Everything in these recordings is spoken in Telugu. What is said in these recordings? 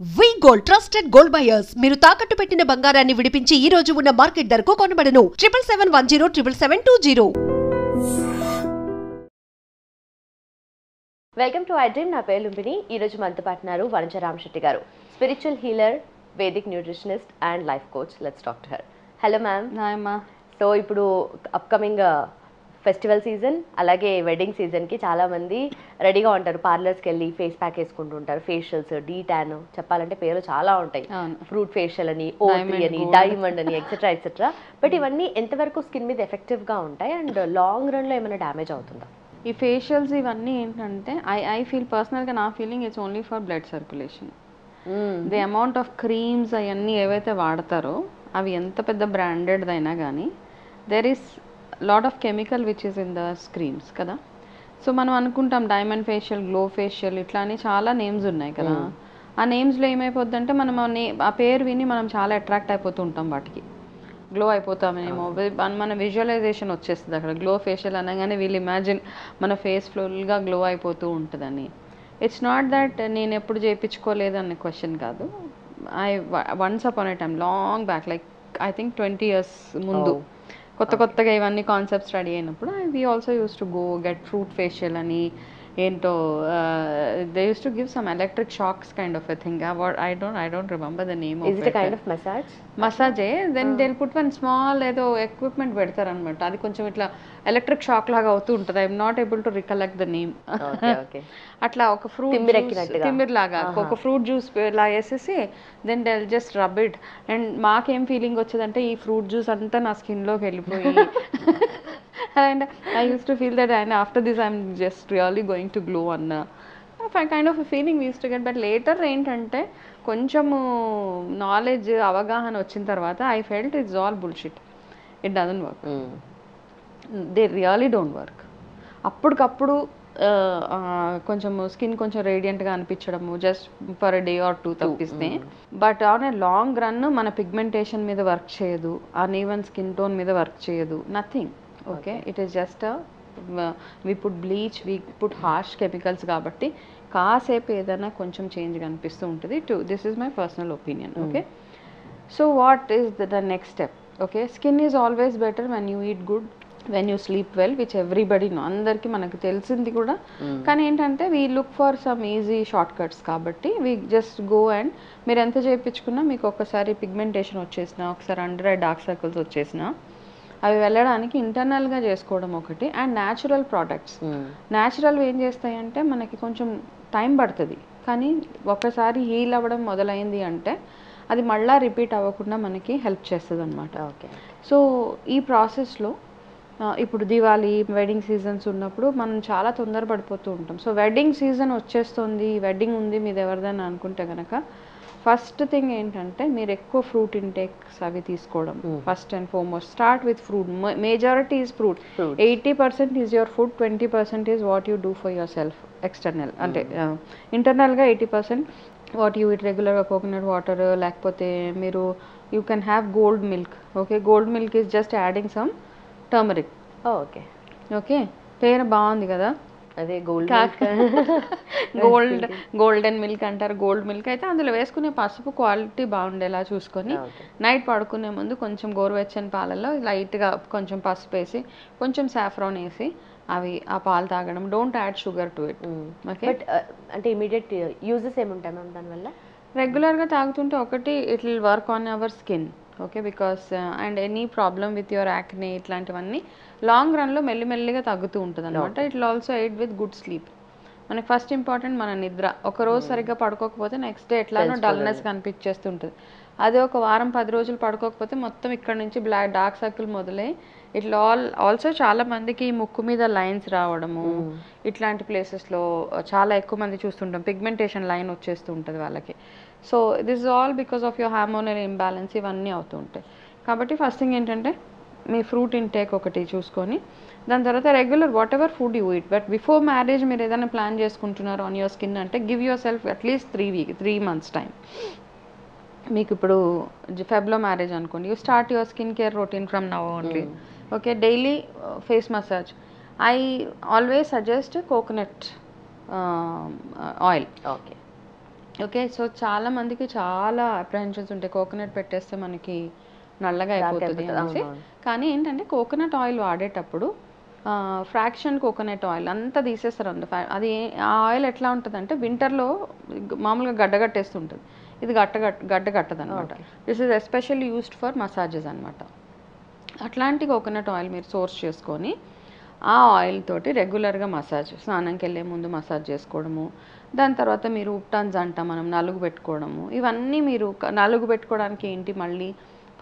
వి గోల్డ్ ట్రస్టెడ్ గోల్డ్ బయర్స్ మీరు తాకట్టు పెట్టిన బంగారాన్ని విడిపించి ఈ రోజు ఉన్న మార్కెట్ ధరకు కొనబడను 7771077720. Welcome to I dream. నా పేరు లుంబిని. ఈ రోజు మనతో పాటు ఉన్నారు వనజ రామశెట్టి గారు, spiritual healer, Vedic nutritionist and life coach. Let's talk to her. Hello ma'am. Hi అమ్మా. సో ఇప్పుడు అప్కమింగ్ ఫెస్టివల్ సీజన్ అలాగే వెడ్డింగ్ సీజన్కి చాలామంది రెడీగా ఉంటారు. పార్లర్స్కి వెళ్ళి ఫేస్ ప్యాక్ వేసుకుంటూ ఉంటారు. ఫేషియల్స్, డీ ట్యాన్, చెప్పాలంటే పేర్లు చాలా ఉంటాయి. ఫ్రూట్ ఫేషియల్ అని, ఓ3 అని, డైమండ్ అని, ఎక్సెట్రా ఎక్సెట్రా. బట్ ఇవన్నీ ఎంతవరకు స్కిన్ మీద ఎఫెక్టివ్గా ఉంటాయి అండ్ లాంగ్ రన్లో ఏమైనా డ్యామేజ్ అవుతుందా? ఈ ఫేషియల్స్ ఇవన్నీ ఏంటంటే ఐ ఫీల్ పర్సనల్గా నా feeling it's only for blood circulation. The amount of creams అవన్నీ ఏవైతే వాడతారో అవి ఎంత పెద్ద బ్రాండెడ్ అయినా కానీ there is lot of chemical which is in the స్క్రీమ్స్ కదా. సో మనం అనుకుంటాం డైమండ్ ఫేషియల్, గ్లో ఫేషియల్, ఇట్లా అని చాలా నేమ్స్ ఉన్నాయి కదా. ఆ నేమ్స్లో ఏమైపోద్ది అంటే మనం ఆ పేరు విని మనం చాలా అట్రాక్ట్ అయిపోతూ ఉంటాం వాటికి, గ్లో అయిపోతామేమో మన విజువలైజేషన్ వచ్చేస్తుంది అక్కడ. గ్లో ఫేషియల్ అనగానే వీళ్ళు ఇమాజిన్ మన ఫేస్ ఫుల్గా గ్లో అయిపోతూ ఉంటుందని. ఇట్స్ నాట్ దట్ నేను ఎప్పుడు చేయించుకోలేదు అనే క్వశ్చన్ కాదు. Once upon a time long back, like I think 20 years ముందు కొత్తగా ఇవన్నీ కాన్సెప్ట్స్ రెడీ అయినప్పుడు we also use to go get fruit facial అని ఏంటో they use to give some electric shocks kind of a thing. I don't remember the name of it. Kind of massage మసాజే. Then they put one small ఏదో ఎక్విప్మెంట్ పెడతారనమాట. అది కొంచెం ఇట్లా ఎలక్ట్రిక్ షాక్ లాగా అవుతూ ఉంటుంది. I'm not able to recollect the name. అట్లా ఒక ఫ్రూట్ తిమ్మిరిలాగా ఒక ఫ్రూట్ జ్యూస్ ఇలా వేసేసి then they just rub it. And మాకేం ఫీలింగ్ వచ్చేదంటే ఈ ఫ్రూట్ జ్యూస్ అంతా నా స్కిన్లోకి వెళ్ళిపోయి and I used to feel that, and after this I'm just really going to glow on kind of a feeling we used to get. But later ఏంటంటే కొంచెము నాలెడ్జ్, అవగాహన వచ్చిన తర్వాత I felt it's all bullshit. It doesn't work. They really don't work. అప్పటికప్పుడు కొంచెం స్కిన్ కొంచెం రేడియంట్గా అనిపించడము జస్ట్ ఫర్ డే ఆర్ 2 తప్పిస్తే, but on a long run మన పిగ్మెంటేషన్ మీద వర్క్ చేయదు, అన్ఈవెన్ స్కిన్ టోన్ మీద వర్క్ చేయదు, nothing. Okay, it is just we put bleach, we put harsh chemicals కాబట్టి కాసేపు ఏదైనా కొంచెం చేంజ్ కనిపిస్తూ ఉంటుంది. This is my personal opinion. Okay, so what is the next step? Okay, skin is always better when you eat good, when you sleep well, which everybody know, అందరికీ మనకు తెలిసింది కూడా. కానీ ఏంటంటే we look for some easy short cuts కాబట్టి వీ జస్ట్ గో అండ్ మీరు ఎంత చేయించుకున్నా మీకు ఒకసారి పిగ్మెంటేషన్ వచ్చేసినా, ఒకసారి అండర్ ఐ డార్క్ సర్కిల్స్ వచ్చేసినా అవి వెళ్ళడానికి ఇంటర్నల్గా చేసుకోవడం ఒకటి. అండ్ న్యాచురల్ ప్రోడక్ట్స్, న్యాచురల్ ఏం చేస్తాయంటే మనకి కొంచెం టైం పడుతుంది, కానీ ఒకసారి హీల్ అవ్వడం మొదలైంది అంటే అది మళ్ళీ రిపీట్ అవ్వకుండా మనకి హెల్ప్ చేస్తుంది అనమాట. ఓకే, సో ఈ ప్రాసెస్లో ఇప్పుడు దివాళీ, వెడ్డింగ్ సీజన్స్ ఉన్నప్పుడు మనం చాలా తొందరపడిపోతూ ఉంటాం. సో వెడ్డింగ్ సీజన్ వచ్చేస్తుంది, వెడ్డింగ్ ఉంది మీది ఎవరిదైనా అనుకుంటే కనుక ఫస్ట్ థింగ్ ఏంటంటే మీరు ఎక్కువ ఫ్రూట్ ఇంటేక్స్ అవి తీసుకోవడం. First and foremost start with fruit. Majority is fruit. 80% is your food, 20% is what you do for your self external. అంటే ఇంటర్నల్గా 80% వాట్ యూ ఇట్ రెగ్యులర్గా కోకోనట్ వాటర్, లేకపోతే మీరు you can have gold milk. Okay, gold milk is just adding some turmeric. Okay okay, పేరు బాగుంది కదా, అదే గోల్డ్ గోల్డెన్ మిల్క్ అంటారు. గోల్డ్ మిల్క్ అయితే అందులో వేసుకునే పసుపు క్వాలిటీ బాగుండేలా చూసుకొని నైట్ పడుకునే ముందు కొంచెం గోరువెచ్చని పాలల్లో లైట్గా కొంచెం పసుపు వేసి కొంచెం సాఫ్రాన్ వేసి అవి ఆ పాలు తాగడం. Don't add sugar to it. Okay, but అంటే ఇమీడియట్ యూజెస్ ఏముంటాయి మ్యామ్ దానివల్ల? రెగ్యులర్గా తాగుతుంటే ఒకటి it will work on our skin. Okay, because and any problem with your acne ఇట్లాంటివన్నీ లాంగ్ రన్లో మెల్లిమెల్లిగా తగ్గుతూ ఉంటుంది అనమాట. It will also aid with good sleep. మనకి ఫస్ట్ ఇంపార్టెంట్ మన నిద్ర. ఒకరోజు సరిగ్గా పడుకోకపోతే నెక్స్ట్ డే ఎట్లానో డల్నెస్ కనిపించేస్తుంటుంది. అదే ఒక వారం 10 రోజులు పడుకోకపోతే మొత్తం ఇక్కడ నుంచి డార్క్ సర్కిల్ మొదలై ఇట్లా ఆల్సో చాలా మందికి ముక్కు మీద లైన్స్ రావడము, ఇట్లాంటి ప్లేసెస్లో చాలా ఎక్కువ మంది చూస్తుంటాం. పిగ్మెంటేషన్ లైన్ వచ్చేస్తూ ఉంటుంది వాళ్ళకి. So this is all because of your hormonal imbalance, ఇవన్నీ అవుతూ ఉంటాయి. కాబట్టి ఫస్ట్ థింగ్ ఏంటంటే మీ ఫ్రూట్ ఇంటేక్ ఒకటి చూసుకొని, దాని తర్వాత regular what ever food you eat. But before marriage మీరు ఏదైనా ప్లాన్ చేసుకుంటున్నారు ఆన్ యువర్ స్కిన్ అంటే give your self at least 3 months time. మీకు ఇప్పుడు ఫెబ్లో మ్యారేజ్ అనుకోండి, you start your skin care routine from now only. Okay, daily face massage. I always suggest coconut oil. Okay, okay. So చాలా మందికి చాలా అప్రహెన్షన్స్ ఉంటాయి. కోకోనట్ పెట్టేస్తే మనకి నల్లగా అయిపోతుంది అనేసి. కానీ ఏంటంటే కోకోనట్ ఆయిల్ వాడేటప్పుడు ఫ్రాక్షన్ కోకోనట్ ఆయిల్ అంతా తీసేస్తారు అది ఆ ఆయిల్ ఎట్లా ఉంటుందంటే వింటర్లో మామూలుగా గడ్డగట్టేస్తుంటుంది. ఇది గడ్డ కట్టదనమాట. This is especially used for massages అనమాట. అట్లాంటి కోకోనట్ ఆయిల్ మీరు సోర్స్ చేసుకొని ఆ ఆయిల్ తోటి రెగ్యులర్గా మసాజ్, స్నానంకి వెళ్ళే ముందు మసాజ్ చేసుకోవడము, దాని తర్వాత మీరు ఉప్టాన్స్ అంటాం మనం, నలుగు పెట్టుకోవడము, ఇవన్నీ మీరు నలుగు పెట్టుకోవడానికి ఏంటి, మళ్ళీ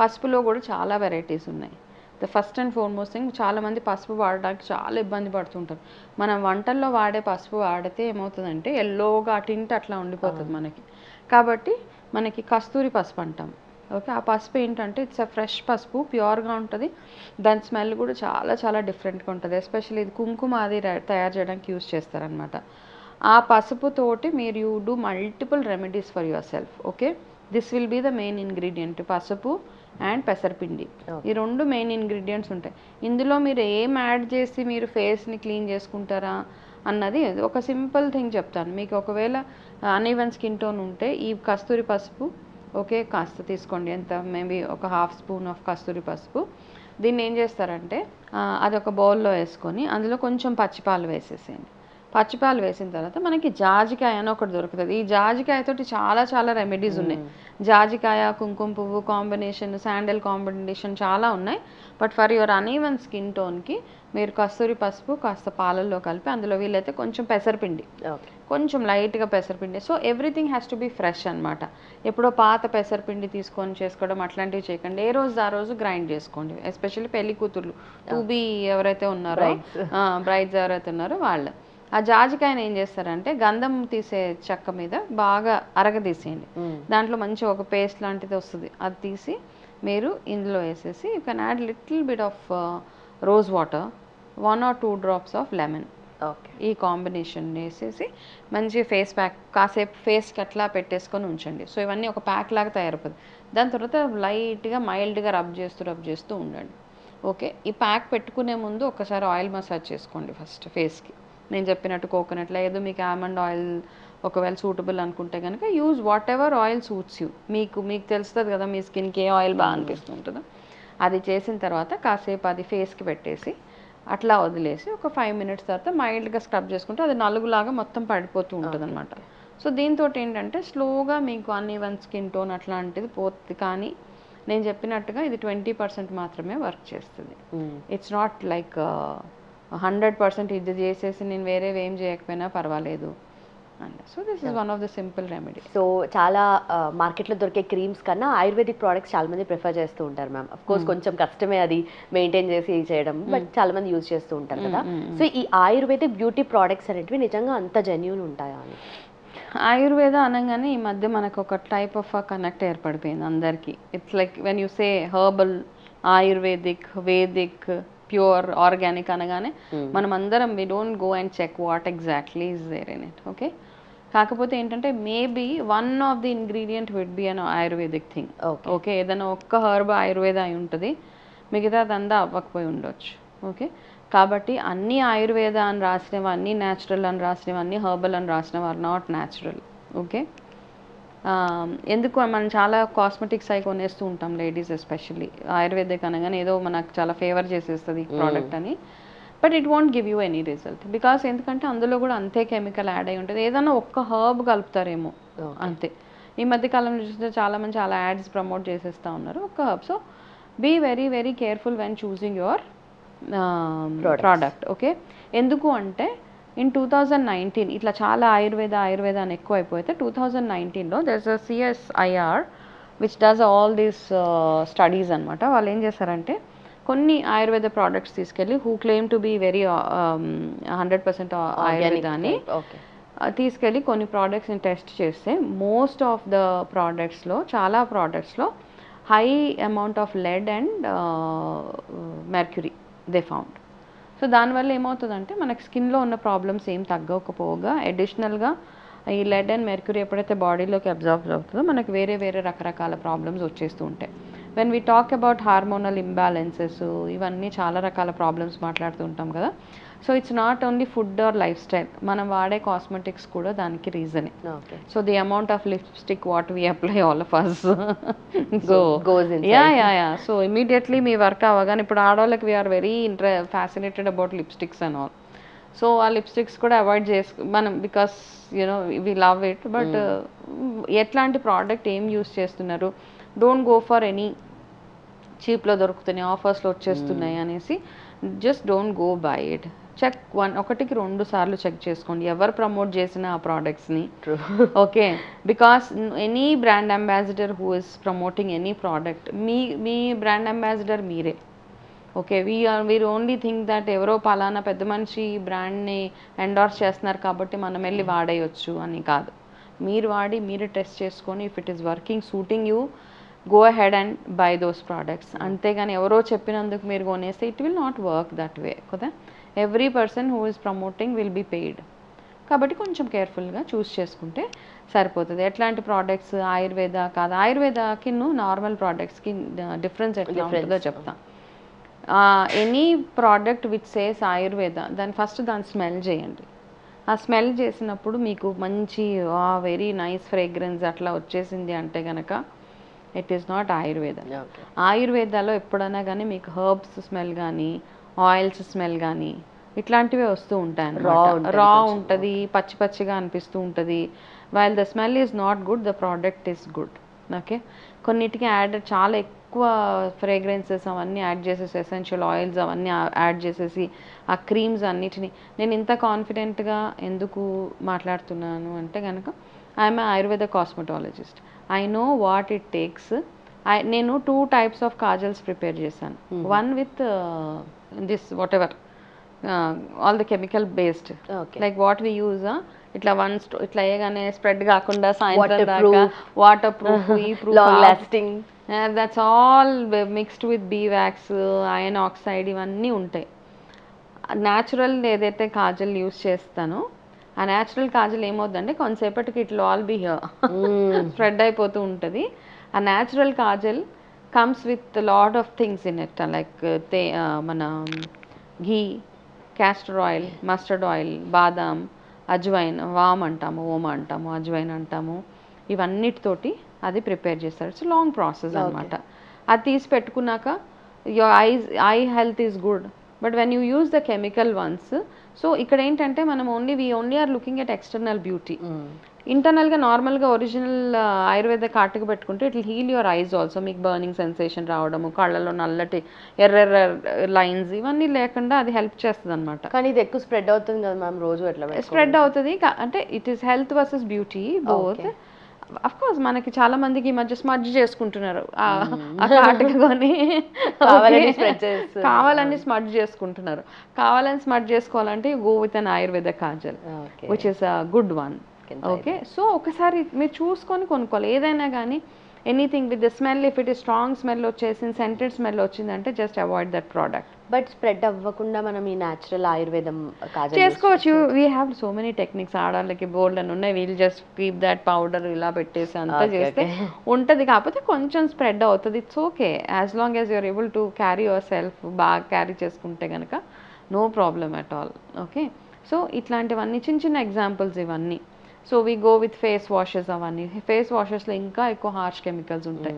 పసుపులో కూడా చాలా వెరైటీస్ ఉన్నాయి. The first and foremost thing, చాలామంది పసుపు వాడడానికి చాలా ఇబ్బంది పడుతుంటారు. మనం వంటల్లో వాడే పసుపు వాడితే ఏమవుతుందంటే ఎల్లోగా టింట్ అట్లా ఉండిపోతుంది మనకి. కాబట్టి మనకి కస్తూరి పసుపు అంటాం. ఓకే, ఆ పసుపు ఏంటంటే ఇట్స్ అ ఫ్రెష్ పసుపు, ప్యూర్గా ఉంటుంది. దాని స్మెల్ కూడా చాలా చాలా డిఫరెంట్గా ఉంటుంది. ఎస్పెషల్లీ ఇది కుంకుమ అది తయారు చేయడానికి యూజ్ చేస్తారనమాట. ఆ పసుపుతోటి మీరు you do multiple remedies for yourself. Okay, this will be the main ingredient, పసుపు అండ్ పెసరపిండి. ఈ రెండు మెయిన్ ఇంగ్రీడియంట్స్ ఉంటాయి. ఇందులో మీరు ఏం యాడ్ చేసి మీరు ఫేస్ని క్లీన్ చేసుకుంటారా అన్నది ఒక సింపుల్ థింగ్ చెప్తాను మీకు. ఒకవేళ అన్ఈవెన్ స్కిన్ టోన్ ఉంటే ఈ కస్తూరి పసుపు ఓకే కాస్త తీసుకోండి, ఎంత మేబీ ఒక హాఫ్ స్పూన్ ఆఫ్ కస్తూరి పసుపు. దీన్ని ఏం చేస్తారంటే అది ఒక బౌల్లో వేసుకొని అందులో కొంచెం పచ్చిపాలు వేసేసేయండి. పచ్చిపాలు వేసిన తర్వాత మనకి జాజికాయ అని ఒకటి దొరుకుతుంది. ఈ జాజికాయతోటి చాలా చాలా రెమెడీస్ ఉన్నాయి. జాజికాయ, కుంకుమ పువ్వు కాంబినేషన్, శాండల్ కాంబినేషన్ చాలా ఉన్నాయి. But for your uneven skin టోన్కి మీరు కస్తూరి పసుపు కాస్త పాలల్లో కలిపి అందులో వీలైతే కొంచెం పెసరపిండి, కొంచెం లైట్గా పెసరపిండి. So everything has to be fresh అనమాట. ఎప్పుడో పాత పెసరపిండి తీసుకొని చేసుకోవడం అట్లాంటివి చేయకండి. ఏ రోజు ఆ రోజు గ్రైండ్ చేసుకోండి. ఎస్పెషల్లీ పెళ్లి కూతుర్లు, టు బీ ఎవరైతే ఉన్నారో, బ్రైడ్స్ ఎవరైతే ఉన్నారో వాళ్ళు. ఆ జాజికాయని ఏం చేస్తారంటే గంధం తీసే చెక్క మీద బాగా అరగదీసేయండి. దాంట్లో మంచి ఒక పేస్ట్ లాంటిది వస్తుంది. అది తీసి మీరు ఇందులో వేసేసి you can add little bit of rose water, 1 or 2 drops of lemon. Okay, ఈ కాంబినేషన్ వేసేసి మంచి ఫేస్ ప్యాక్ కాసేపు ఫేస్కి అట్లా పెట్టేసుకొని ఉంచండి. సో ఇవన్నీ ఒక ప్యాక్ లాగా తయారైపోతుంది. దాని తర్వాత లైట్గా మైల్డ్గా రబ్ చేస్తూ ఉండండి. ఓకే, ఈ ప్యాక్ పెట్టుకునే ముందు ఒకసారి ఆయిల్ మసాజ్ చేసుకోండి ఫస్ట్ ఫేస్కి. నేను చెప్పినట్టు కోకోనట్, లేదు మీకు ఆల్మండ్ ఆయిల్ ఒకవేళ సూటబుల్ అనుకుంటే కనుక use what ever oil suits you. మీకు తెలుస్తుంది కదా మీ స్కిన్కి ఏ ఆయిల్ బాగా అనిపిస్తుంటుందో. అది చేసిన తర్వాత కాసేపు అది ఫేస్కి పెట్టేసి అట్లా వదిలేసి ఒక 5 minutes తర్వాత మైల్డ్గా స్క్రబ్ చేసుకుంటే అది నలుగులాగా మొత్తం పడిపోతూ ఉంటుంది అనమాట. సో దీంతో ఏంటంటే స్లోగా మీకు అన్ఈవెన్ స్కిన్ టోన్ అట్లాంటిది పోతుంది. కానీ నేను చెప్పినట్టుగా ఇది 20% మాత్రమే వర్క్ చేస్తుంది. ఇట్స్ నాట్ లైక్ 100% ఇది చేసేసి నేను వేరేవి ఏం చేయకపోయినా పర్వాలేదు. So this is one of the simple remedy. So చాలా మార్కెట్లో దొరికే క్రీమ్స్ కన్నా ఆయుర్వేదిక్ ప్రోడక్ట్స్ చాలా మంది ప్రిఫర్ చేస్తూ ఉంటారు మ్యామ్. అఫ్ కోర్స్ కొంచెం కష్టమే అది మెయింటైన్ చేసి చేయడం, బట్ చాలా మంది యూజ్ చేస్తూ ఉంటారు కదా. సో ఈ ఆయుర్వేదిక్ బ్యూటీ ప్రోడక్ట్స్ అనేటివి నిజంగా అంత జెన్యూన్ ఉంటాయా అని? ఆయుర్వేద అనగానే ఈ మధ్య మనకు ఒక టైప్ ఆఫ్ కనెక్ట్ ఏర్పడిపోయింది అందరికీ. It's like when you say herbal, Ayurvedic, Vedic, pure, organic అనగానే మనం అందరం we don't go and check what exactly is there in it. Okay, కాకపోతే ఏంటంటే maybe one of the ingredient would be an Ayurvedic thing. Okay, ఏదైనా ఒక్క హర్బ్ ఆయుర్వేద అయి ఉంటుంది, మిగతా అదంతా అవ్వకపోయి ఉండొచ్చు. ఓకే, కాబట్టి అన్నీ ఆయుర్వేద అని రాసినవి, అన్నీ న్యాచురల్ అని రాసినవి, అన్నీ హర్బల్ అని రాసినవి ఆర్ నాట్ న్యాచురల్. ఓకే, ఎందుకు మనం చాలా కాస్మెటిక్స్ అయి కొనేస్తూ ఉంటాం లేడీస్ ఎస్పెషల్లీ. ఆయుర్వేదిక్ అనగానే ఏదో మనకు చాలా ఫేవర్ చేసేస్తుంది ఈ ప్రోడక్ట్ అని. But it won't give you any result because ఎందుకంటే అందులో కూడా అంతే కెమికల్ యాడ్ అయి ఉంటుంది. ఏదైనా ఒక్క హర్బ్ కలుపుతారేమో అంతే. ఈ మధ్య కాలంలో చూస్తే చాలామంది చాలా యాడ్స్ ప్రమోట్ చేసేస్తూ ఉన్నారు ఒక్క herb. So be very very careful when choosing your product. Okay, ఎందుకు అంటే ఇన్ 2019 ఇట్లా చాలా ఆయుర్వేద అని ఎక్కువ అయిపోతే 2019లో there's a CSIR which does all these studies అనమాట. వాళ్ళు ఏం చేశారంటే కొన్ని ఆయుర్వేద ప్రోడక్ట్స్ తీసుకెళ్ళి who claim to be very 100% ayurveda అని తీసుకెళ్ళి కొన్ని ప్రోడక్ట్స్ని టెస్ట్ చేస్తే మోస్ట్ ఆఫ్ ద ప్రోడక్ట్స్లో, చాలా ప్రోడక్ట్స్లో high amount of lead and mercury they found. So దానివల్ల ఏమవుతుందంటే మనకి స్కిన్లో ఉన్న ప్రాబ్లమ్స్ ఏం తగ్గకపోగా అడిషనల్గా ఈ లెడ్ అండ్ మెర్క్యూరీ ఎప్పుడైతే బాడీలోకి అబ్జర్వ్ అవుతుందో మనకి వేరే వేరే రకరకాల ప్రాబ్లమ్స్ వచ్చేస్తూ ఉంటాయి. When we talk about hormonal imbalances, ఇవన్నీ చాలా రకాల ప్రాబ్లమ్స్ మాట్లాడుతూ ఉంటాం కదా. So it's not only food or lifestyle, మనం వాడే కాస్మెటిక్స్ కూడా దానికి రీజనే. So the amount of lipstick what we apply all of us so immediately మీ వర్క్ అవ్వగానే, ఇప్పుడు ఆడవాళ్ళకి we are very fascinated about lipsticks and all. So ఆ లిప్స్టిక్స్ కూడా అవాయిడ్ మనం, because you know we love it. But ఎట్లాంటి ప్రోడక్ట్ ఏం యూస్ చేస్తున్నారు, డోంట్ గో ఫర్ ఎనీ చీప్లో దొరుకుతున్నాయి, ఆఫర్స్లో వచ్చేస్తున్నాయి అనేసి just don't go by it. Check ఒకటికి 2 సార్లు చెక్ చేసుకోండి ఎవరు ప్రమోట్ చేసిన ఆ ప్రోడక్ట్స్ని. Okay, because any brand ambassador who is promoting any product, మీ బ్రాండ్ అంబాసిడర్ మీరే. Okay, we are only think that ఎవరో పలానా పెద్ద మనిషి బ్రాండ్ని ఎండార్స్ చేస్తున్నారు కాబట్టి మనం వెళ్ళి వాడేయచ్చు అని కాదు. మీరు వాడి మీరే టెస్ట్ చేసుకొని if it is working, suiting you, go ahead and buy those products. అంతేగాని ఎవరో చెప్పినందుకు మీరు కొనేస్తే it will not work that way కదా. Every person who is promoting will be paid. కాబట్టి కొంచెం కేర్ఫుల్గా చూస్ చేసుకుంటే సరిపోతుంది. ఎట్లాంటి ప్రోడక్ట్స్, ఆయుర్వేద కాదు, ఆయుర్వేదకి నార్మల్ ప్రోడక్ట్స్కి డిఫరెన్స్ ఎట్లా ఉంటుందో చెప్తా. Any product which says Ayurveda, దాని స్మెల్ చేయండి. ఆ స్మెల్ చేసినప్పుడు మీకు మంచి వెరీ నైస్ ఫ్రేగ్రెన్స్ అట్లా వచ్చేసింది అంటే కనుక ఇట్ ఈస్ నాట్ ఆయుర్వేద. ఆయుర్వేదాలో ఎప్పుడైనా కానీ మీకు హర్బ్స్ స్మెల్ కానీ, ఆయిల్స్ స్మెల్ కానీ ఇట్లాంటివే వస్తూ ఉంటాయి. రా ఉంటుంది, పచ్చి పచ్చిగా అనిపిస్తూ ఉంటుంది. While the smell is not good, the product is good. Okay, కొన్నిటికి చాలా ఎక్కువ ఫ్రేగ్రెన్సెస్ అవన్నీ యాడ్ చేసేసి, ఎసెన్షియల్ ఆయిల్స్ అవన్నీ యాడ్ చేసేసి ఆ క్రీమ్స్ అన్నిటిని, నేను ఇంత కాన్ఫిడెంట్గా ఎందుకు మాట్లాడుతున్నాను అంటే కనుక I'm a ayurveda cosmetologist. I know what it takes. నేను 2 types ఆఫ్ కాజల్స్ ప్రిపేర్ చేశాను. One with this whatever all the chemical based, like what we use, ఇట్లా ఇట్లా వేయగానే స్ప్రెడ్ కాకుండా సాయంత్రం దాకా waterproof, long lasting, that's all mixed with beeswax, iron oxide ఇవన్నీ ఉంటాయి. న్యాచురల్ ఏదైతే కాజల్ యూస్ చేస్తానో ఆ న్యాచురల్ కాజల్ ఏమవుతుందంటే కొంతసేపటికి ఇట్లా ఆల్ బి హియర్ స్ప్రెడ్ అయిపోతూ ఉంటుంది. ఆ natural Kajal comes with lot of things in it, like మన ఘీ, క్యాస్టర్ ఆయిల్, మస్టర్డ్ ఆయిల్, బాదాం, అజ్వైన్, వామ్ అంటాము, ఓమ అంటాము, అజ్వైన్ అంటాము, ఇవన్నిటితోటి అది ప్రిపేర్ చేస్తారు. ఇట్స్ లాంగ్ ప్రాసెస్ అనమాట. అది తీసి పెట్టుకున్నాక your eye health is good. But when you use the chemical ones, so ఇక్కడ ఏంటంటే మనం we only are looking at external beauty. ఇంటర్నల్గా నార్మల్గా ఒరిజినల్ ఆయుర్వేద కాటుకు పెట్టుకుంటే it will heal your eyes also. మీకు బర్నింగ్ సెన్సేషన్ రావడము, కళ్ళలో నల్లటి ఎర్ర లైన్స్ ఇవన్నీ లేకుండా అది హెల్ప్ చేస్తుంది అనమాట. కానీ ఇది ఎక్కువ స్ప్రెడ్ అవుతుంది కదా మ్యామ్, రోజు ఎట్లా స్ప్రెడ్ అవుతుంది అంటే it is health versus beauty both. Of course మనకి చాలా మందికి ఈ మధ్య స్మడ్జ్ చేసుకుంటున్నారు ఆ కాటుకు కొని, కావాలని స్మడ్జ్ చేసుకుంటున్నారు. కావాలని స్మడ్జ్ చేసుకోవాలంటే go with an Ayurveda Kajal which is a good one. Okay, so ఒకసారి మీరు చూసుకొని కొనుక్కోవాలి ఏదైనా కానీ. Anything with the smell, if it is strong smell వచ్చేసింది, సెంటెడ్ స్మెల్ వచ్చిందంటే just avoid that product. But spread అవ్వకుండా మనం ఈ న్యాచురల్ ఆయుర్వేదం చేసుకోవచ్చు. We have so many techniques. ఆడవాళ్ళకి బోల్డ్ అని ఉన్నాయి. Wheel just keep that powder ఇలా పెట్టేసి అంతా చేస్తే ఉంటుంది. కాకపోతే కొంచెం స్ప్రెడ్ అవుతుంది, it's okay as long as you're able to carry yourself. బాగా క్యారీ చేసుకుంటే కనుక no problem at all. Okay, so ఇట్లాంటివన్నీ చిన్న చిన్న ఎగ్జాంపుల్స్ ఇవన్నీ. So we go with face washes. అవన్నీ ఫేస్ వాషెస్లో ఇంకా ఎక్కువ హార్ష్ కెమికల్స్ ఉంటాయి.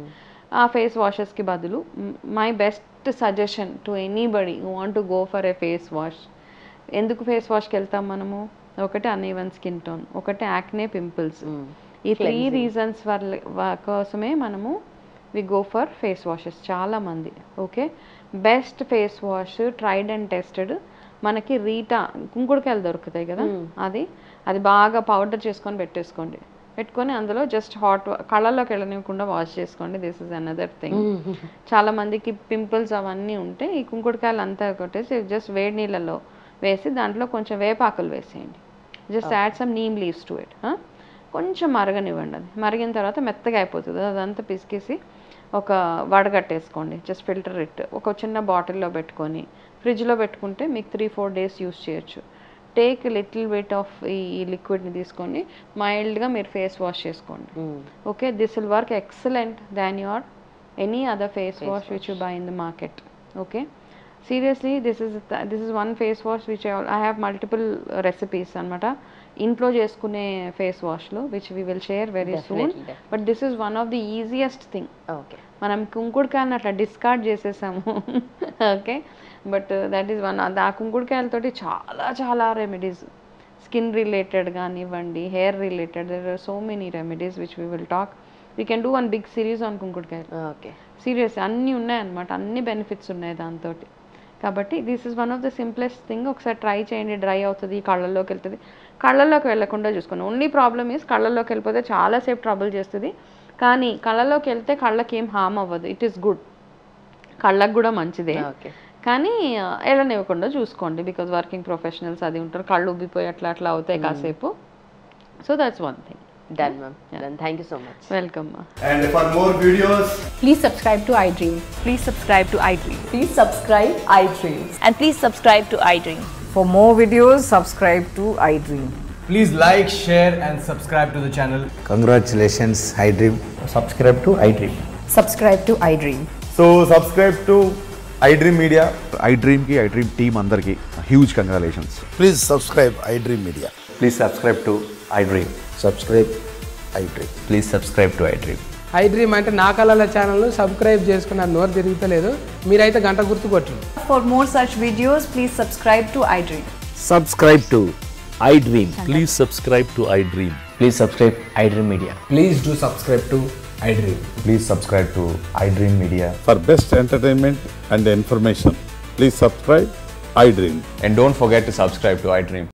ఆ ఫేస్ వాషెస్కి బదులు my best suggestion to anybody who want to go for a face wash. ఎందుకు ఫేస్ వాష్కి వెళ్తాం మనము? ఒకటి అన్ఈవెన్ స్కిన్ టోన్, ఒకటి యాక్నే, పింపుల్స్. ఈ 3 రీజన్స్ కోసమే మనము we go for face washes చాలామంది. Okay, best face wash tried and tested మనకి రీటా కుంకుడుకాయలు దొరుకుతాయి కదా, అది బాగా పౌడర్ చేసుకొని పెట్టుకొని అందులో జస్ట్ హాట్ కళ్ళల్లోకి వెళ్ళనివ్వకుండా వాష్ చేసుకోండి. This is another thing. చాలా మందికి పింపుల్స్ అవన్నీ ఉంటే ఈ కుంకుడుకాయలు అంతా కొట్టేసి జస్ట్ వేడి నీళ్ళలో వేసి దాంట్లో కొంచెం వేపాకులు వేసేయండి. Just add some neem leaves to it. కొంచెం మరగనివ్వండి. అది మరిగిన తర్వాత మెత్తగా అయిపోతుంది. అదంతా పిసికేసి ఒక వడగట్టేసుకోండి. Just filter it. ఒక చిన్న బాటిల్లో పెట్టుకొని ఫ్రిడ్జ్లో పెట్టుకుంటే మీకు 3-4 days యూస్ చేయొచ్చు. టేక్ లిటిల్ బిట్ ఆఫ్ ఈ లిక్విడ్ని తీసుకొని మైల్డ్గా మీరు ఫేస్ వాష్ చేసుకోండి. Okay, this will work excellent than your any other face wash which you buy in the market. Okay, seriously, this is one face wash which I have multiple recipes anamata intlo cheskune face wash lo, which we will share very soon. But this is one of the easiest thing. Okay మనం కుంకుడుకాయలను అట్లా డిస్కార్డ్ చేసేసాము. Okay, but that is one. ఆ కుంకుడుకాయలతోటి చాలా చాలా రెమెడీస్, స్కిన్ రిలేటెడ్ కానివ్వండి, hair related, there are so many remedies which we will talk. We can do one big series on కుంకుడుకాయలు. ఓకే సీరియస్ అన్నీ ఉన్నాయన్నమాట, అన్ని బెనిఫిట్స్ ఉన్నాయి దాంతో. కాబట్టి this is one of the simplest thing. ఒకసారి ట్రై చేయండి. డ్రై అవుతుంది, కళ్ళల్లోకి వెళ్తుంది. కళ్ళల్లోకి వెళ్ళకుండా చూసుకోండి. ఓన్లీ ప్రాబ్లమ్ ఈస్ కళ్ళల్లోకి వెళ్ళిపోతే చాలాసేపు ట్రబుల్ చేస్తుంది. కానీ కళ్ళలోకి వెళ్తే కళ్ళకి ఏం హామ్ అవ్వదు. ఇట్ ఈస్ గుడ్, కళ్ళకు కూడా మంచిదే. ఓకే కానీ వెళ్ళనివ్వకుండా చూసుకోండి. బికాజ్ వర్కింగ్ ప్రొఫెషనల్స్ అది ఉంటారు, కళ్ళు ఉబ్బిపోయి అట్లా అట్లా అవుతాయి కాసేపు. So that's one thing. Done ma'am, done. Thank you so much. Welcome. And for more videos, Please subscribe to iDream. Please subscribe to iDream. Please subscribe iDream. And please subscribe to iDream. For more videos, subscribe to iDream. please like, share and subscribe to the channel. Congratulations, iDream. Subscribe to iDream. Subscribe to iDream. So subscribe to iDream Media. iDream ki iDream team andarki huge congratulations. Please subscribe iDream Media. Please subscribe to iDream. Subscribe iDream. Please subscribe to iDream. iDream అంటే నా కళల ఛానల్ను సబ్స్క్రైబ్ చేసుకున్న నోరు తిరుగుతలేదు, మీరైతే గంట గుర్తు కొట్టండి. For more such videos, please subscribe to iDream. Subscribe to iDream. Please subscribe to iDream. Please subscribe iDream Media. Please do subscribe to iDream. Please subscribe to iDream Media. For best entertainment and information, please subscribe iDream. And don't forget to subscribe to iDream.